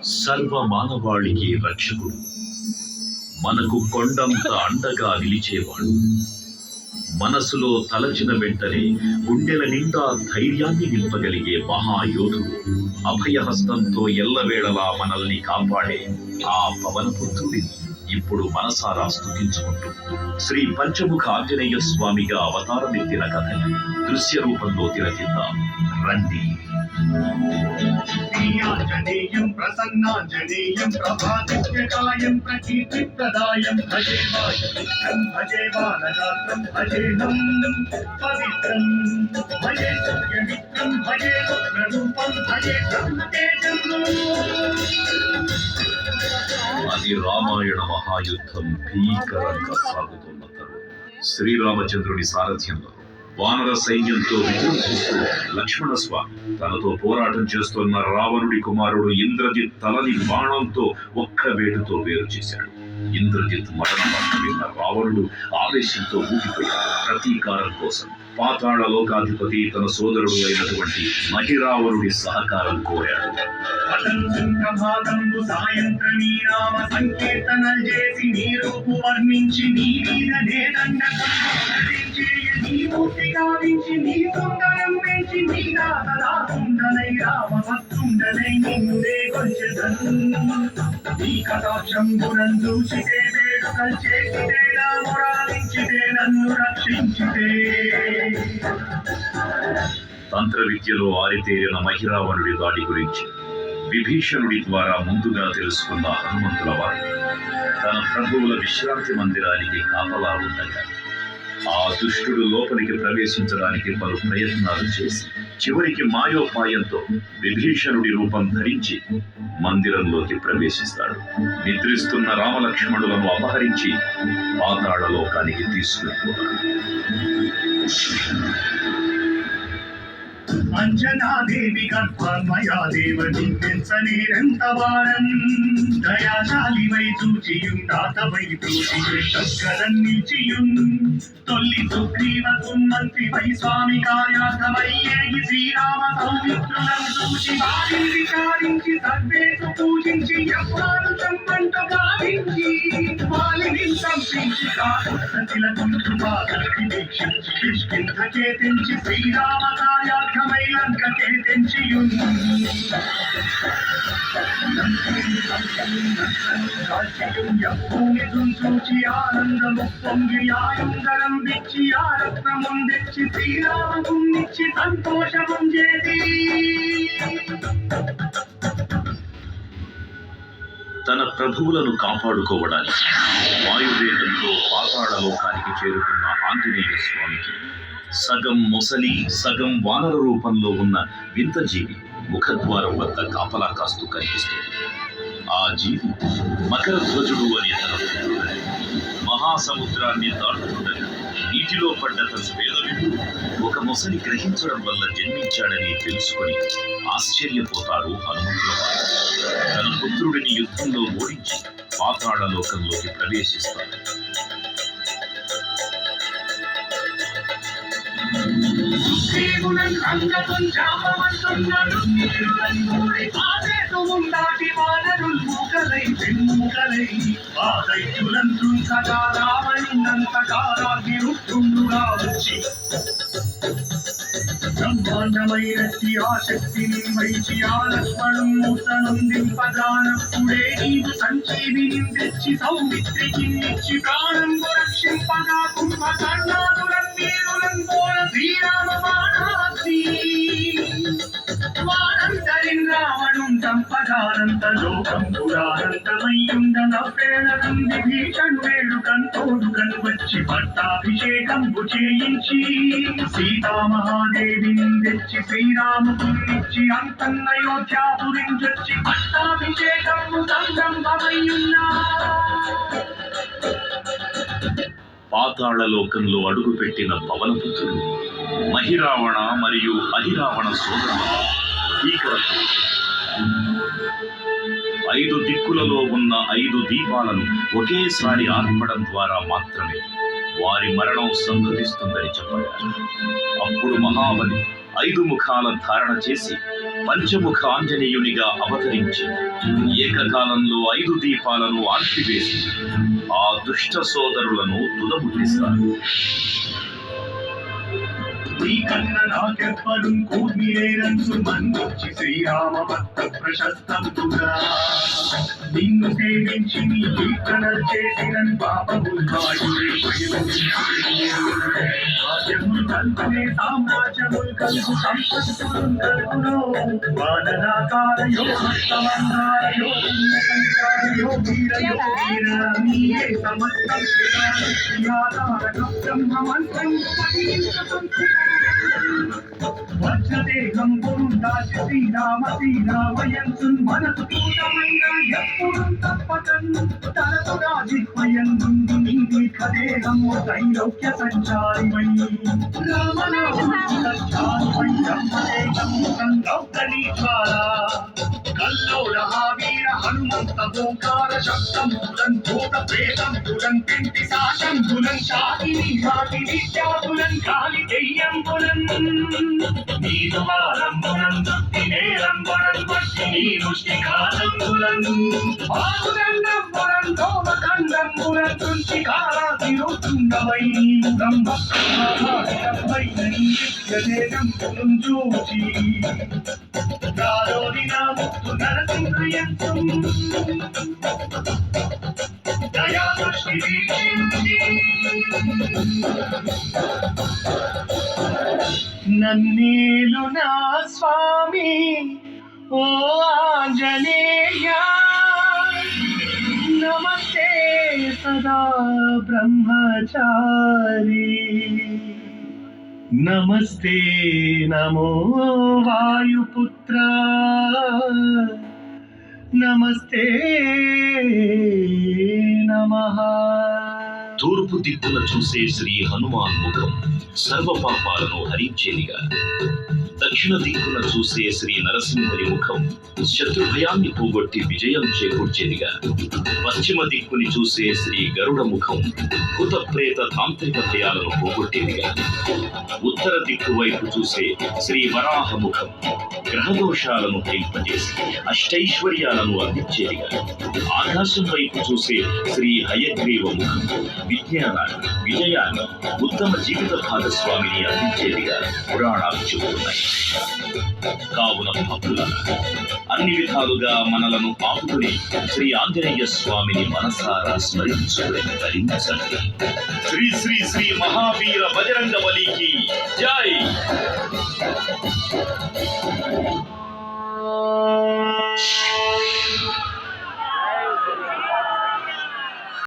సర్వ మానవాళికి రక్షకుడు, మనకు కొండంత అండగా నిలిచేవాడు. మనసులో తలచిన వెంటనే గుండెల నిండా ధైర్యాన్ని నింపగలిగే మహాయోధుడు, అభయహస్తంతో ఎల్లవేళలా మనల్ని కాపాడే ఆ పవనపుత్రుడిని ఇప్పుడు మనసారా స్తుతించుకుంటూ శ్రీ పంచముఖ ఆంజనేయ స్వామిగా అవతారమెత్తిన కథని దృశ్య రూపంలో తిలకిద్దాం రండి. ఆంజనేయం ప్రసన్నాంజనేయం ప్రభాదిత్యకాయం ప్రకీర్తిప్రదాయం భజే వాయుపుత్రం భజే బాలగాత్రం భజేహం పవిత్రం భజే సూర్యమిత్రం భజే రుద్రరూపం భజే బ్రహ్మతేజం. అది రామాయణ మహాయుద్ధం భీకరంగా సాగుతున్న తరుణం. శ్రీరామచంద్రుని సారథ్యంలో వానర సైన్యంతో విజృంభిస్తూ లక్ష్మణ స్వామి తనతో పోరాటం చేస్తున్న రావణుడి కుమారుడు ఇంద్రజిత్ తలని బాణంతో ఒక్క వేటుతో వేరు చేశాడు. ఇంద్రజిత్ మరణ వార్త విన్న రావణుడు ఆవేశంతో ఊగిపోయాడు. ప్రతీకారం కోసం పాతాళ లోకాధిపతి తన సోదరుడు అయినటువంటి మహిరావణుడి సహకారం కోరాడు. సాయంత్రమీ రామ సంకీర్తనలు చేసి నీ రూపు వర్ణించి నీ మీద నీ మూర్తి గావించి నీ సుందరం పెంచి నీ దాసదాసుండలై రామభక్తుండలై నిన్నుడే కొంచెదను. నీ కటాక్షంబునం చూసితే వేడుకలు చేసితే రామురాలించితే నన్ను రక్షించితే. తంత్ర విద్యలో ఆరితేరిన మహిరావణుడి దాడి గురించి విభీషణుడి ద్వారా ముందుగా తెలుసుకున్న హనుమంతుల వారు తన ప్రభువుల విశ్రాంతి మందిరానికి కాపలా ఉండగా ఆ దుష్టుడు లోపలికి ప్రవేశించడానికి పలు ప్రయత్నాలు చేసి చివరికి మాయోపాయంతో విభీషణుడి రూపం ధరించి మందిరంలోకి ప్రవేశిస్తాడు. నిద్రిస్తున్న రామలక్ష్మణులను అపహరించి పాతాళ లోకానికి తీసుకుపోతాడు. అంజనాదేవి గర్భమయా దేవని పెంచనేరెంత వారం దయాశాలివై చూచియుండాతవై చూచిగదన్ నిలిచియుం తొల్లి సుగ్రీవకు మంత్రివై స్వామి కార్యార్థమయ్యేగి శ్రీరామ సౌమిత్రులను చూచి వారిని విచారించి సర్వేసు పూజించి యవ్వాను చంపంట భావించి వాలిని సంపించి కాకులకుంటు బాధకి దీక్షించి కిష్కింధ చేతించి శ్రీరామ కార్యార్థమై లంకకే తెంచియున్ చూచి ఆనందము పొంగి ఆయుందరం విచ్చి ఆరత్నముందెచ్చి శ్రీరామమునిచ్చి సంతోషముంజేది. తన ప్రభువులను కాపాడుకోవడానికి వాయువేగంతో పాతాళ లోకానికి చేరుకున్న ఆంజనేయ స్వామికి సగం మొసలి సగం వానర రూపంలో ఉన్న వింత జీవి ముఖద్వారం వద్ద కాపలా కాస్తూ కనిపిస్తుంది. ఆ జీవి మకరధ్వజుడు అనే తన పుత్రుడు. మహాసముద్రాన్ని దాటుతుండగా నీటిలో పడ్డ తన వేదవిడు ఒక మొసలి గ్రహించడం వల్ల జన్మించాడని తెలుసుకొని ఆశ్చర్యపోతాడు హనుమంతుల వారు. తన పుత్రుడిని యుద్ధంలో ఓడించి పాతాళ లోకంలోకి ప్రవేశిస్తాడు. బ్రహ్మాండమైనట్టి ఆ శక్తిని వైచి ఆ లక్ష్మణం మూర్తనుందింపగానప్పుడే నీవు సంజీవిని తెచ్చి సౌమిత్రికి నిచ్చి ప్రాణం రక్షింపగా కుంభకర్ణాదులం వీరులం పోల శ్రీరామ బాణాసి వారంతరిన్ రావణుం సంపదానంత లోకం పురానంతమయ్యుండన ప్రేరణం విభీషణుడేడు కంతోడుకను వచ్చి పట్టాభిషేకంబు చేయించి సీతామహాదేవిని తెచ్చి శ్రీరామునిచ్చి అంతన్నయోధ్యాపురించొచ్చి పట్టాభిషేకంబు సంరంభమయ్యున్నా. పాతాళ లోకంలో అడుగుపెట్టిన పవనపుత్రుడు మహిరావణ మరియు అహిరావణ సోదరులు భీకరకు 5 దిక్కులలో ఉన్న 5 దీపాలను ఒకేసారి ఆర్పడం ద్వారా మాత్రమే వారి మరణం సంభవిస్తుందని చెప్పారు. అప్పుడు మహాబలి 5 ముఖాల ధారణ చేసి పంచముఖ ఆంజనేయునిగా అవతరించి ఏకకాలంలో 5 దీపాలను ఆర్పివేసి ఆ దుష్ట సోదరులను తుదముట్టిస్తారు. ఈ కన్న నాకెవ్వరు కూర్మిలేరంచు మన్నొచ్చి శ్రీరామ భక్త ప్రశస్తంతుగా నిన్ను సేవించి నీ కీర్తన చేసిన పాపములు రాజ్యములు కల్పనే సామ్రాజ్యములు కలుగు సంపత్తులు కలుగులో వానరాకారయో హస్తమందారయో పుణ్యసంచారయో వీరయో వీర నీయే సమస్తం బ్రహ్మమంత్రం వజ్రదేహం పొందాచి శ్రీరామయంసు మనసు పూతమైన ఎప్పుడు తప్పకన్ను తనకు రాజిత్మయందు నీది కదేహము త్రైలోక్య సంచారిమై రామనామై బ్రహ్మదేహము సంగౌతని జ్వాలా కల్లోల వీర హనుమంత ఓంకార శబ్దంబులన్ భూత ప్రేతంబులన్ పెంటి సాశంబులన్ శాకిని శాకినిత్యాబులన్ కాలి దెయ్యంబులన్ నీదు వారంబులన్ దుత్తి నేరంబులన్ వట్టి నీ ముష్టి కాలంబులన్ ఆకుదండంబులన్ దోమకండంబులన్ తుంచి కాలాతిరుతుండవై నీవు బ్రహ్మై నిత్యదేహంబులన్ చూచి రాలోని నా ముక్తు నరసింహయంతు దయా దృష్టి వీక్షించి నన్నేలు నా స్వామి ఓ ఆంజనేయ నమస్తే సదా బ్రహ్మచారి నమస్తే నమో వాయుపుత్ర నమస్తే నమః. తూర్పు దిక్కున చూసే శ్రీ హనుమాన్ ముఖం సర్వ పాపాలను హరించేదిగా, దక్షిణ దిక్కున చూసే శ్రీ నరసింహుని ముఖం శత్రు భయాన్ని పోగొట్టి విజయం చేకూర్చేదిగా, పశ్చిమ దిక్కుని చూసే శ్రీ గరుడ ముఖం భూత ప్రేత తాంత్రిక భయాలను పోగొట్టేదిగా, ఉత్తర దిక్కు వైపు చూసే శ్రీ వరాహ ముఖం గ్రహదోషాలను హరింపజేసి అష్టైశ్వర్యాలను అందించేదిగా, ఆకాశం వైపు చూసే శ్రీ హయగ్రీవ ముఖం విజ్ఞానాన్ని, విజయాన్ని, ఉత్తమ జీవిత భాగస్వామిని అందించేదిగా పురాణాలు చెబుతున్నాయి. కావున భక్తులారా, అన్ని విధాలుగా మనలను ఆపుకుని శ్రీ ఆంజనేయ స్వామిని మనసారా స్మరించుకుని ధరించండి. శ్రీ శ్రీ శ్రీ మహావీర బజరంగ బలికి జై.